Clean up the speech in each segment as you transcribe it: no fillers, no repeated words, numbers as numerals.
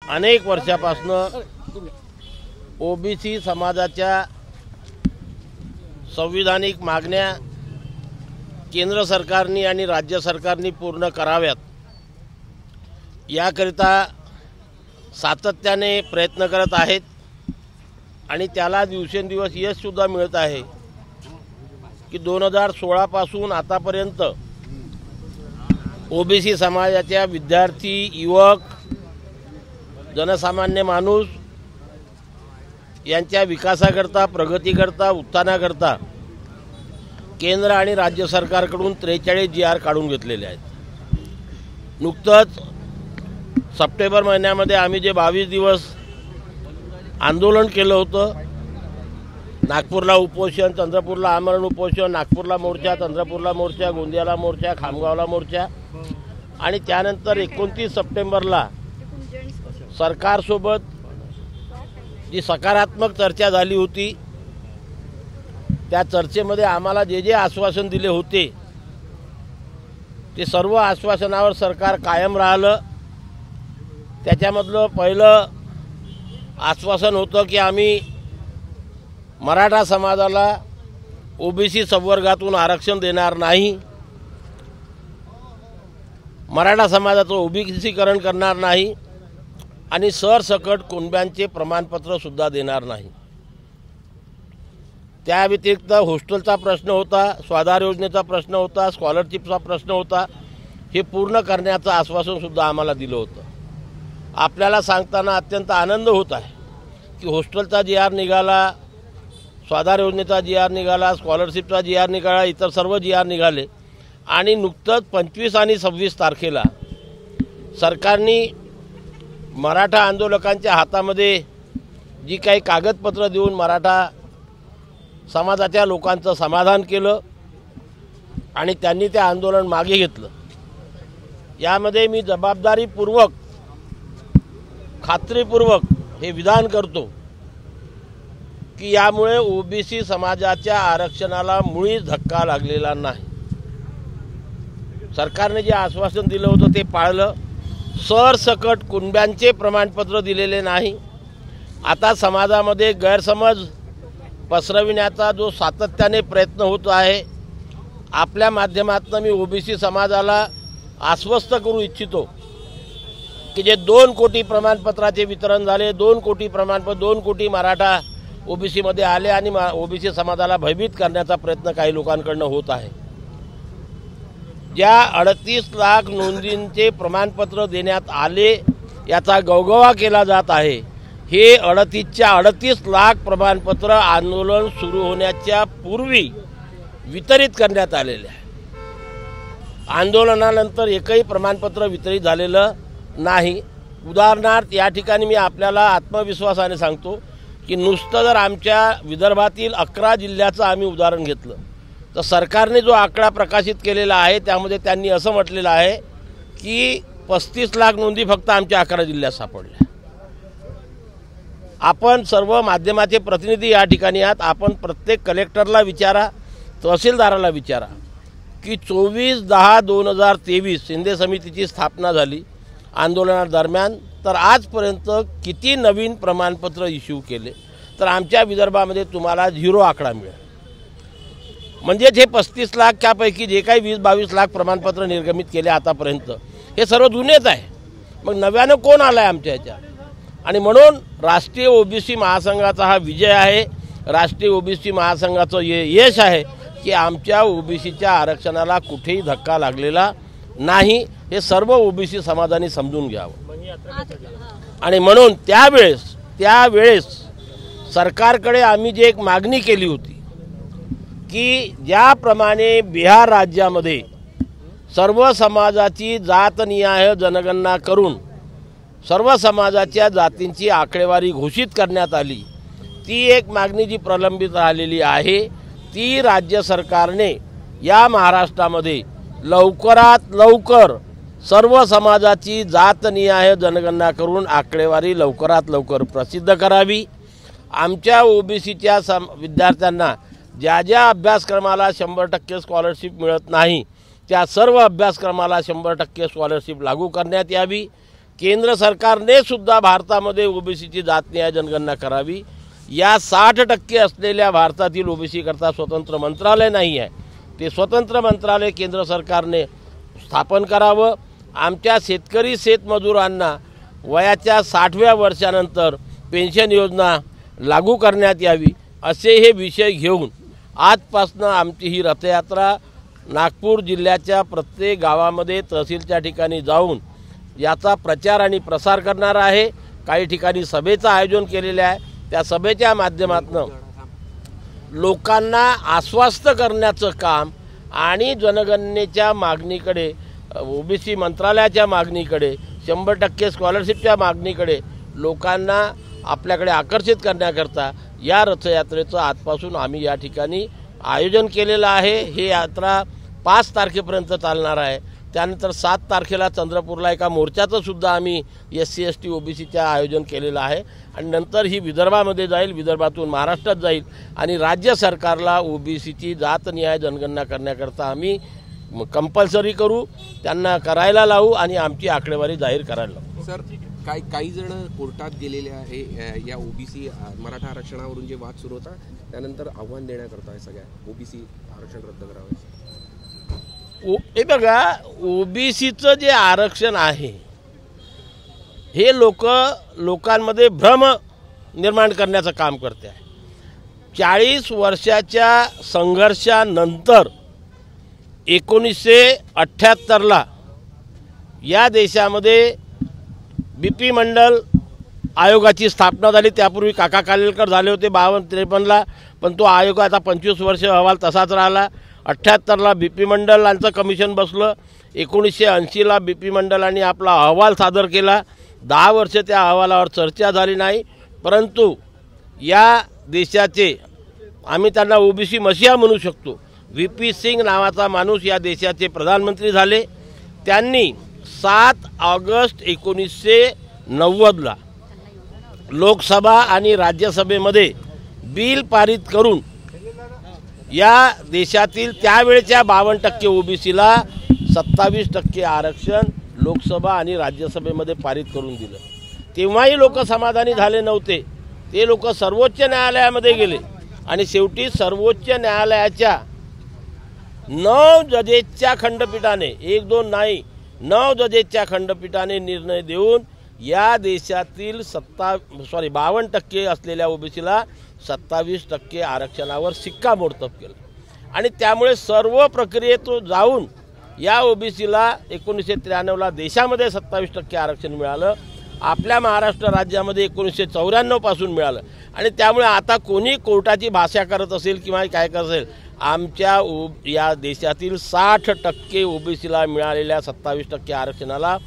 अनेक वर्षापासून ओबीसी समाजाच्या संविधानिक मागण्या केंद्र सरकारने आणि राज्य सरकारने पूर्ण कराव्यात याकरिता सातत्याने प्रयत्न करत आहेत आणि त्याला दिवसेंदिवस यश सुद्धा मिळत आहे की 2016 पासून आतापर्यंत ओबीसी समाजाच्या विद्यार्थी, युवक, जनसामान्य माणूस यांच्या विकासाकरता, प्रगतीकरता, उत्थानाकरता केंद्र आणि राज्य सरकारकडून 43 GR काढून घेतलेले आहेत। नुकतंच सप्टेंबर महिन्यामध्ये आम्ही जे 22 दिवस आंदोलन केलं होतं, नागपूरला उपोषण, चंद्रपूरला आमरण उपोषण, नागपूरला मोर्चा, चंद्रपूरला मोर्चा, गोंदियाला मोर्चा, खामगावला मोर्चा आणि त्यानंतर 29 सप्टेंबरला सरकारसोबत जी सकारात्मक चर्चा झाली होती त्या चर्चेमध्ये आम्हाला जे आश्वासन दिले होते ते सर्व आश्वासनावर सरकार कायम राहिलं। त्याच्यामधलं पहिलं आश्वासन होतं की आम्ही मराठा समाजाला ओबीसी संवर्गातून आरक्षण देणार नाही, मराठा समाजाचं ओबीसीकरण करणार नाही आणि सरसकट कुणब्यांचे प्रमाणपत्र सुद्धा देणार नाही। त्या व्यतिरिक्त हॉस्टेलचा प्रश्न होता, स्वाधार योजनेचा प्रश्न होता, स्कॉलरशिपचा प्रश्न होता, हे पूर्ण करण्याचं आश्वासन सुद्धा आम्हाला दिलं होतं। आपल्याला सांगताना अत्यंत आनंद होत आहे की हॉस्टेलचा GR निघाला, स्वाधार योजनेचा GR निघाला, स्कॉलरशिपचा GR निघाला, इतर सर्व GR निघाले आणि नुकतंच 25 आणि 26 तारखेला सरकारने मराठा आंदोलकांच्या हातामध्ये जी काही कागदपत्र देऊन मराठा समाजाच्या लोकांचं समाधान केलं आणि त्यांनी ते आंदोलन मागे घेतलं। यामध्ये मी जबाबदारीपूर्वक, खात्रीपूर्वक हे विधान करतो की यामुळे ओबीसी समाजाच्या आरक्षणाला मुळीच धक्का लागलेला नाही। सरकारने जे आश्वासन दिलं होतं ते पाळलं। सरसकट कुणब्यांचे प्रमाणपत्र दिलेले नाही। आता समाजामध्ये गैरसमज पसरविण्याचा जो सातत्याने प्रयत्न होत आहे, आपल्या माध्यमातून मी ओबीसी समाजाला आश्वस्त करू इच्छितो की जे 2 कोटी प्रमाणपत्राचे वितरण झाले, 2 कोटी प्रमाणपत्र, 2 कोटी मराठा ओबीसीमध्ये आले आणि ओबीसी समाजाला भयभीत करण्याचा प्रयत्न काही लोकांकडून होत आहे। ज्या 38 लाख नोंदींचे प्रमाणपत्र देण्यात आले याचा गवगवा केला जात आहे, हे 38 लाख प्रमाणपत्र आंदोलन सुरू होण्याच्या पूर्वी वितरित करण्यात आलेले आहे। आंदोलनानंतर एकही प्रमाणपत्र वितरित झालेलं नाही। उदाहरणार्थ या ठिकाणी मी आपल्याला आत्मविश्वासाने सांगतो की नुसतं जर आमच्या विदर्भातील 11 जिल्ह्याचं आम्ही उदाहरण घेतलं तर सरकारने जो आकडा प्रकाशित केलेला आहे त्यामध्ये त्यांनी असं म्हटलेलं आहे की 35 लाख नोंदी फक्त आमच्या 11 जिल्ह्यात सापडल्या। आपण सर्व माध्यमाचे प्रतिनिधी या ठिकाणी आहात, आपण प्रत्येक कलेक्टरला विचारा, तहसीलदाराला विचारा की 24/10/2023 शिंदे समितीची स्थापना झाली आंदोलनादरम्यान, तर आजपर्यंत किती नवीन प्रमाणपत्र इश्यू केले, तर आमच्या विदर्भामध्ये तुम्हाला 0 आकडा मिळेल। म्हणजे हे 35 लाखच्यापैकी जे काही 20-22 लाख प्रमाणपत्र निर्गमित केले आतापर्यंत हे सर्व जुनेच आहे। मग नव्यानं कोण आलं आहे आमच्या ह्याच्या? आणि म्हणून राष्ट्रीय ओबीसी महासंघाचा हा विजय आहे, राष्ट्रीय ओबीसी महासंघाचं यश आहे की आमच्या ओबीसीच्या आरक्षणाला कुठेही धक्का लागलेला नाही। हे सर्व ओबीसी समाजाने समजून घ्यावं। आणि म्हणून त्यावेळेस सरकारकडे आम्ही जी एक मागणी केली होती की ज्याप्रमाणे बिहार राज्यामध्ये सर्व समाजाची जातनिहाय जनगणना करून सर्व समाजाच्या जातींची आकडेवारी घोषित करण्यात आली, ती एक मागणी जी प्रलंबित राहिलेली आहे ती राज्य सरकारने या महाराष्ट्रामध्ये लवकरात लवकर सर्व समाजाची जातनिहाय जनगणना करून आकडेवारी लवकरात लवकर प्रसिद्ध करावी। आमच्या ओबीसीच्या विद्यार्थ्यांना ज्या ज्या अभ्यासक्रमाला 100% स्कॉलरशिप मिळत नाही त्या सर्व अभ्यासक्रमाला 100% स्कॉलरशिप लागू करण्यात यावी। केंद्र सरकारने सुद्धा भारतामध्ये ओबीसीची जातनिहाय जनगणना करावी। या 60% असलेल्या भारतातील ओबीसी करता स्वतंत्र मंत्रालय नाही आहे, ते स्वतंत्र मंत्रालय केंद्र सरकारने स्थापन करावं। आमच्या शेतकरी शेतमजुरांना वयाच्या 60व्या वर्षानंतर पेन्शन योजना लागू करण्यात यावी, असे हे विषय घेऊन आजपासून आमची ही रथयात्रा नागपूर जिल्ह्याच्या प्रत्येक गावामध्ये तहसीलच्या ठिकाणी जाऊन याचा प्रचार आणि प्रसार करणार आहे। काही ठिकाणी सभेचं आयोजन केलेलं आहे, त्या सभेच्या माध्यमातून लोकांना आश्वस्त करण्याचं काम आणि जनगणनेच्या मागणीकडे, ओबीसी मंत्रालयाच्या मागणीकडे, 100% स्कॉलरशिपच्या मागणीकडे लोकांना आपल्याकडे आकर्षित करण्याकरता या रथयात्रेचं आजपासून आम्ही या ठिकाणी आयोजन केलेलं आहे। ही यात्रा 5 तारखेपर्यंत चालणार आहे। त्यानंतर 7 तारखेला चंद्रपूरला एका मोर्चाचं सुद्धा आम्ही SC ST ओबीसीचं आयोजन केलेलं आहे आणि नंतर ही विदर्भामध्ये जाईल, विदर्भातून महाराष्ट्रात जाईल आणि राज्य सरकारला ओबीसीची जातनिहाय जनगणना करण्याकरता आम्ही कंपल्सरी करू, त्यांना करायला लावू आणि आमची आकडेवारी जाहीर करायला लावू। सर, काही जण कोर्टात गेलेले आहे या ओबीसी मराठा आरक्षणावरून जे वाद सुरू होता त्यानंतर आव्हान देण्याकरता आहे सगळ्या ओबीसी आरक्षण रद्द करावे। हे बघा, ओबीसीचं जे आरक्षण आहे हे लोकांमध्ये भ्रम निर्माण करण्याचं काम करते आहे। 40 वर्षाच्या संघर्षानंतर 1978ला या देशामध्ये BP मंडल आयोगाची स्थापना झाली। त्यापूर्वी काका कालेलकर झाले होते 52-53ला, पण तो आयोग आता 25 वर्ष अहवाल तसाच राहिला। 78ला BP मंडलांचं कमिशन बसलं, 1980ला BP मंडलांनी आपला अहवाल सादर केला। 10 वर्ष त्या अहवालावर चर्चा झाली नाही, परंतु या देशाचे, आम्ही त्यांना ओबीसी मसीहा म्हणू शकतो, VP सिंग नावाचा माणूस या देशाचे प्रधानमंत्री झाले। त्यांनी 7 ऑगस्ट 1990ला लोकसभा आणि राज्यसभेमध्ये बिल पारित करून या देशातील त्यावेळच्या 52% ओबीसीला 27% आरक्षण लोकसभा आणि राज्यसभेमध्ये पारित करून दिलं। तेव्हाही लोक समाधानी झाले नव्हते, ते लोक सर्वोच्च न्यायालयामध्ये गेले आणि शेवटी सर्वोच्च न्यायालयाच्या 9 जजेसच्या खंडपीठाने, 1-2 नाही 9 जजेसच्या खंडपीठाने निर्णय देऊन या देशातील 52% असलेल्या ओबीसीला 27% आरक्षणावर शिक्कामोर्तब केलं आणि त्यामुळे सर्व प्रक्रियेत जाऊन या ओबीसीला 1993ला देशामध्ये 27% आरक्षण मिळालं। आपल्या महाराष्ट्र राज्यामध्ये 1994 पासून मिळालं आणि त्यामुळे आता कोणी कोर्टाची भाषा करत असेल किंवा काय करत असेल, आमच्या या देशातील 60% ओबीसीला मिळालेल्या 27% आरक्षणाला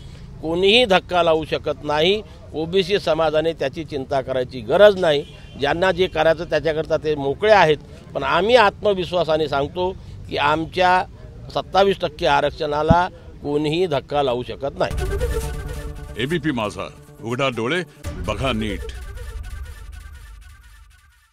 कोणीही धक्का लावू शकत नाही। ओबीसी समाजाने त्याची चिंता करायची गरज नाही, ज्यांना जे करायचं त्याच्याकरता ते मोकळे आहेत। पण आम्ही आत्मविश्वासाने सांगतो की आमच्या 27% आरक्षणाला कोणीही धक्का लावू शकत नाही। ABP माझा, उघडा डोळे बघा नीट।